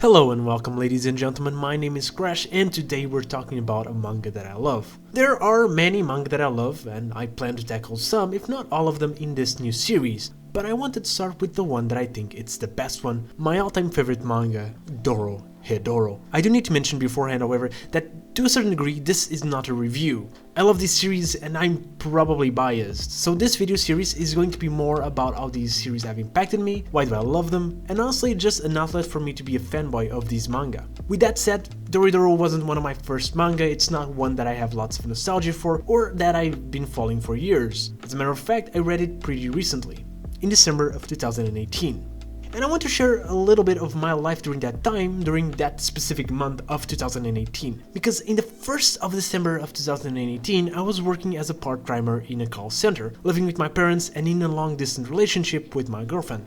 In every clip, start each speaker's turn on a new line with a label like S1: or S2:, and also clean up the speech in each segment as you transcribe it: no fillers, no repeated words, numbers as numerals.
S1: Hello and welcome ladies and gentlemen, my name is Crash and today we're talking about a manga that I love. There are many manga that I love and I plan to tackle some, if not all of them, in this new series. But I wanted to start with the one that I think it's the best one, my all-time favorite manga, Dorohedoro. I do need to mention beforehand, however, that to a certain degree this is not a review. I love this series and I'm probably biased, so this video series is going to be more about how these series have impacted me, why do I love them, and honestly just an outlet for me to be a fanboy of these manga. With that said, Dorohedoro wasn't one of my first manga, it's not one that I have lots of nostalgia for or that I've been following for years. As a matter of fact, I read it pretty recently, in December of 2018. And I want to share a little bit of my life during that time, during that specific month of 2018. Because in the 1st of December of 2018, I was working as a part-timer in a call center, living with my parents and in a long-distance relationship with my girlfriend.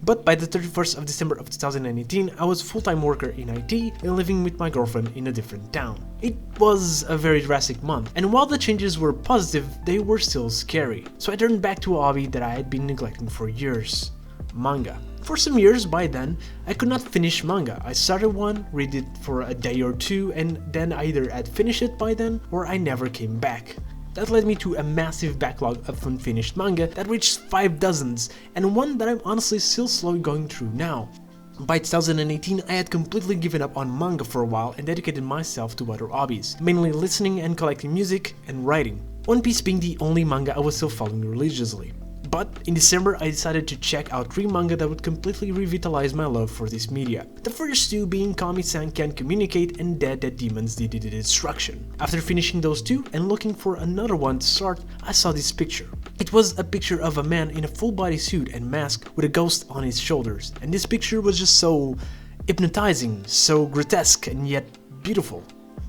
S1: But by the 31st of December of 2018, I was a full-time worker in IT and living with my girlfriend in a different town. It was a very drastic month, and while the changes were positive, they were still scary. So I turned back to a hobby that I had been neglecting for years: manga. For some years by then, I could not finish manga. I started one, read it for a day or two, and then I either had finished it by then or I never came back. That led me to a massive backlog of unfinished manga that reached 5 dozens, and one that I'm honestly still slowly going through now. By 2018, I had completely given up on manga for a while and dedicated myself to other hobbies, mainly listening and collecting music and writing. One Piece being the only manga I was still following religiously. But in December I decided to check out 3 manga that would completely revitalize my love for this media. The first 2 being Kami-san Can't Communicate and Dead That Demons Did the Destruction. After finishing those 2 and looking for another one to start, I saw this picture. It was a picture of a man in a full body suit and mask with a ghost on his shoulders, and this picture was just so hypnotizing, so grotesque and yet beautiful.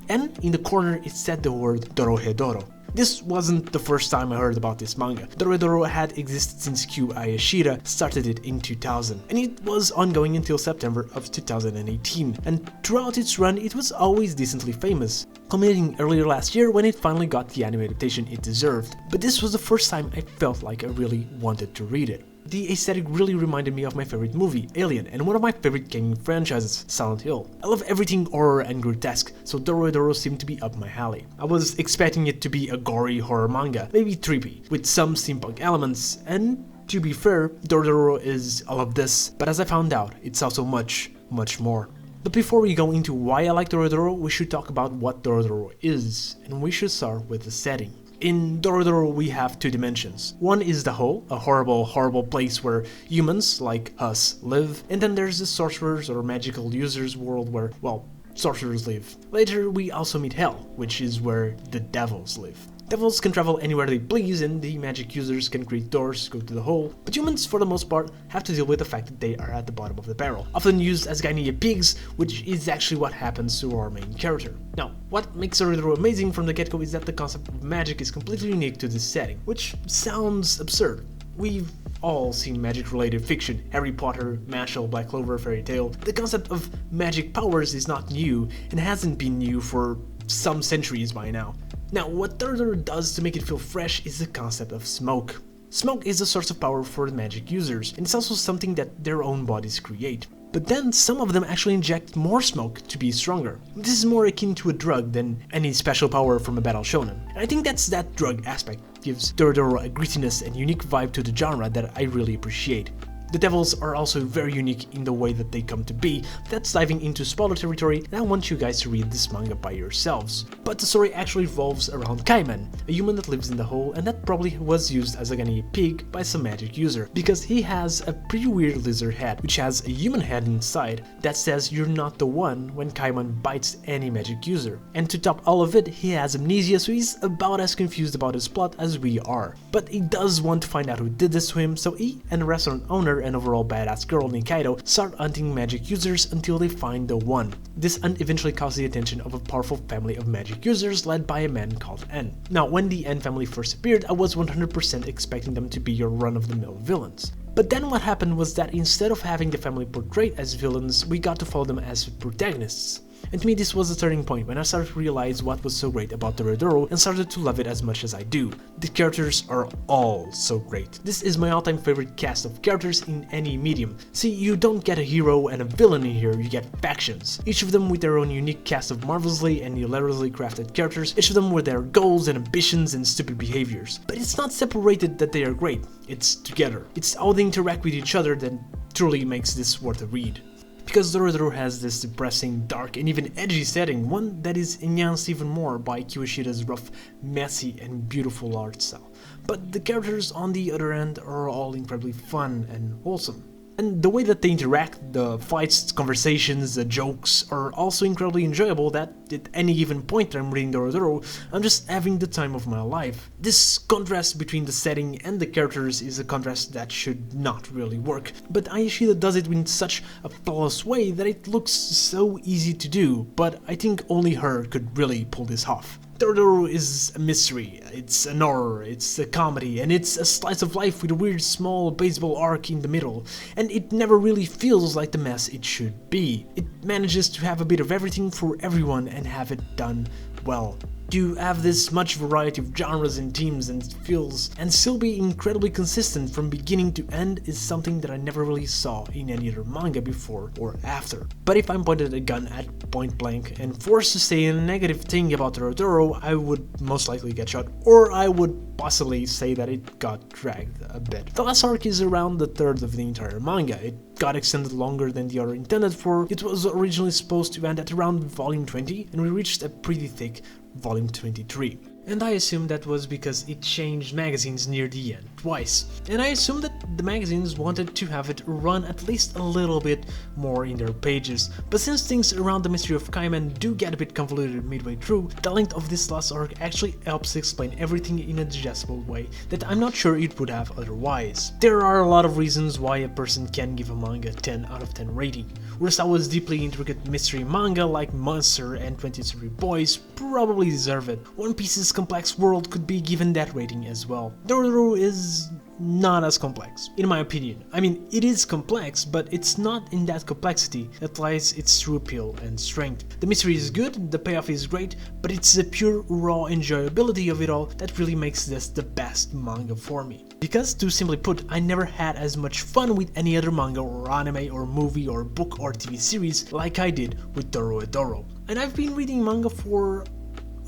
S1: And in the corner it said the word Dorohedoro. This wasn't the first time I heard about this manga. Dorohedoro had existed since Q Ayashida started it in 2000, and it was ongoing until September of 2018, and throughout its run it was always decently famous, culminating earlier last year when it finally got the anime adaptation it deserved. But this was the first time I felt like I really wanted to read it. The aesthetic really reminded me of my favorite movie, Alien, and one of my favorite gaming franchises, Silent Hill. I love everything horror and grotesque, so Dorohedoro seemed to be up my alley. I was expecting it to be a gory horror manga, maybe trippy, with some steampunk elements, and to be fair, Dorohedoro is all of this, but as I found out, it's also much, much more. But before we go into why I like Dorohedoro, we should talk about what Dorohedoro is, and we should start with the setting. In Dorohedoro we have 2 dimensions. One is the Hole, a horrible place where humans, like us, live, and then there's the sorcerers or magical users world where, well, sorcerers live. Later we also meet Hell, which is where the devils live. Devils can travel anywhere they please and the magic users can create doors, go to the hole, but humans for the most part have to deal with the fact that they are at the bottom of the barrel, often used as guinea pigs, which is actually what happens to our main character. Now, what makes Dorohedoro amazing from the get-go is that the concept of magic is completely unique to this setting, which sounds absurd. We've all seen magic-related fiction, Harry Potter, Mashal, Black Clover, Fairy Tail. The concept of magic powers is not new and hasn't been new for some centuries by now. Now, what Dorohedoro does to make it feel fresh is the concept of smoke. Smoke is a source of power for the magic users, and it's also something that their own bodies create. But then some of them actually inject more smoke to be stronger. This is more akin to a drug than any special power from a battle shonen. And I think that's that drug aspect gives Dorohedoro a grittiness and unique vibe to the genre that I really appreciate. The devils are also very unique in the way that they come to be. That's diving into spoiler territory, and I want you guys to read this manga by yourselves. But the story actually revolves around Kaiman, a human that lives in the hole and that probably was used as a guinea pig by some magic user, because he has a pretty weird lizard head, which has a human head inside that says you're not the one when Kaiman bites any magic user. And to top all of it, he has amnesia, so he's about as confused about his plot as we are. But he does want to find out who did this to him, so he and the restaurant owner and overall badass girl Nikaido start hunting magic users until they find the one. This hunt eventually caught the attention of a powerful family of magic users led by a man called N. Now, when the N family first appeared, I was 100% expecting them to be your run-of-the-mill villains. But then what happened was that instead of having the family portrayed as villains, we got to follow them as protagonists. And to me this was a turning point when I started to realize what was so great about Dorohedoro and started to love it as much as I do. The characters are all so great. This is my all-time favorite cast of characters in any medium. See, you don't get a hero and a villain in here, you get factions. Each of them with their own unique cast of marvelously and hilariously crafted characters, each of them with their goals and ambitions and stupid behaviors. But it's not separated that they are great, it's together. It's how they interact with each other that truly makes this worth a read. Because Dorohedoro has this depressing, dark and even edgy setting, one that is enhanced even more by Kiyoshida's rough, messy and beautiful art style. But the characters on the other end are all incredibly fun and wholesome. And the way that they interact, the fights, conversations, the jokes are also incredibly enjoyable that at any given point that I'm reading Dorohedoro, I'm just having the time of my life. This contrast between the setting and the characters is a contrast that should not really work, but Kiyoshiда does it in such a flawless way that it looks so easy to do, but I think only her could really pull this off. Dorohedoro is a mystery, it's an horror, it's a comedy, and it's a slice of life with a weird small baseball arc in the middle, and it never really feels like the mess it should be. It manages to have a bit of everything for everyone and have it done well. To have this much variety of genres and themes and feels and still be incredibly consistent from beginning to end is something that I never really saw in any other manga before or after. But if I'm pointed a gun at point blank and forced to say a negative thing about Dorohedoro, I would most likely get shot, or I would possibly say that it got dragged a bit. The last arc is around the third of the entire manga. It got extended longer than the other intended for. It was originally supposed to end at around volume 20 and we reached a pretty thick volume 23. And I assume that was because it changed magazines near the end twice. And I assume that the magazines wanted to have it run at least a little bit more in their pages. But since things around the mystery of Kaiman do get a bit convoluted midway through, the length of this last arc actually helps explain everything in a digestible way that I'm not sure it would have otherwise. There are a lot of reasons why a person can give a manga 10 out of 10 rating. Urasawa's deeply intricate mystery manga like Monster and 20th Century Boys probably deserve it. One Piece's complex world could be given that rating as well. Dorohedoro is not as complex, in my opinion. I mean, it is complex, but it's not in that complexity that lies its true appeal and strength. The mystery is good, the payoff is great, but it's the pure raw enjoyability of it all that really makes this the best manga for me. Because, to simply put, I never had as much fun with any other manga or anime or movie or book or TV series like I did with Dorohedoro. And I've been reading manga for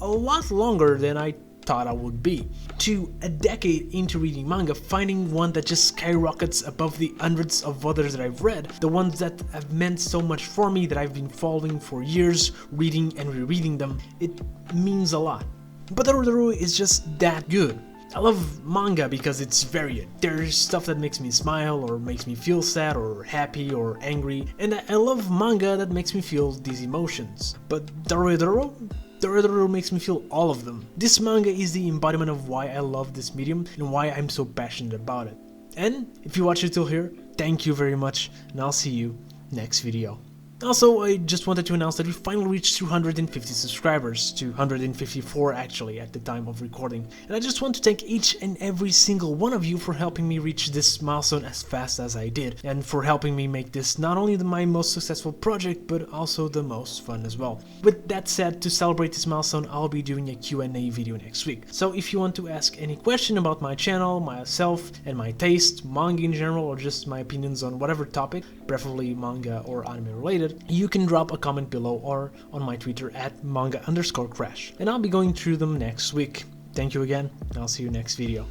S1: a lot longer than I thought I would be. To a decade into reading manga, finding one that just skyrockets above the hundreds of others that I've read, the ones that have meant so much for me that I've been following for years, reading and rereading them, it means a lot. But Dorohedoro is just that good. I love manga because it's varied. There's stuff that makes me smile or makes me feel sad or happy or angry, and I love manga that makes me feel these emotions. But Dorohedoro makes me feel all of them. This manga is the embodiment of why I love this medium and why I'm so passionate about it. And if you watched it till here, thank you very much, and I'll see you next video. Also, I just wanted to announce that we finally reached 250 subscribers, 254 actually at the time of recording, and I just want to thank each and every single one of you for helping me reach this milestone as fast as I did, and for helping me make this not only my most successful project, but also the most fun as well. With that said, to celebrate this milestone, I'll be doing a Q&A video next week, so if you want to ask any question about my channel, myself, and my taste, manga in general, or just my opinions on whatever topic, preferably manga or anime related, you can drop a comment below or on my Twitter at manga_crash, and I'll be going through them next week. Thank you again, and I'll see you next video.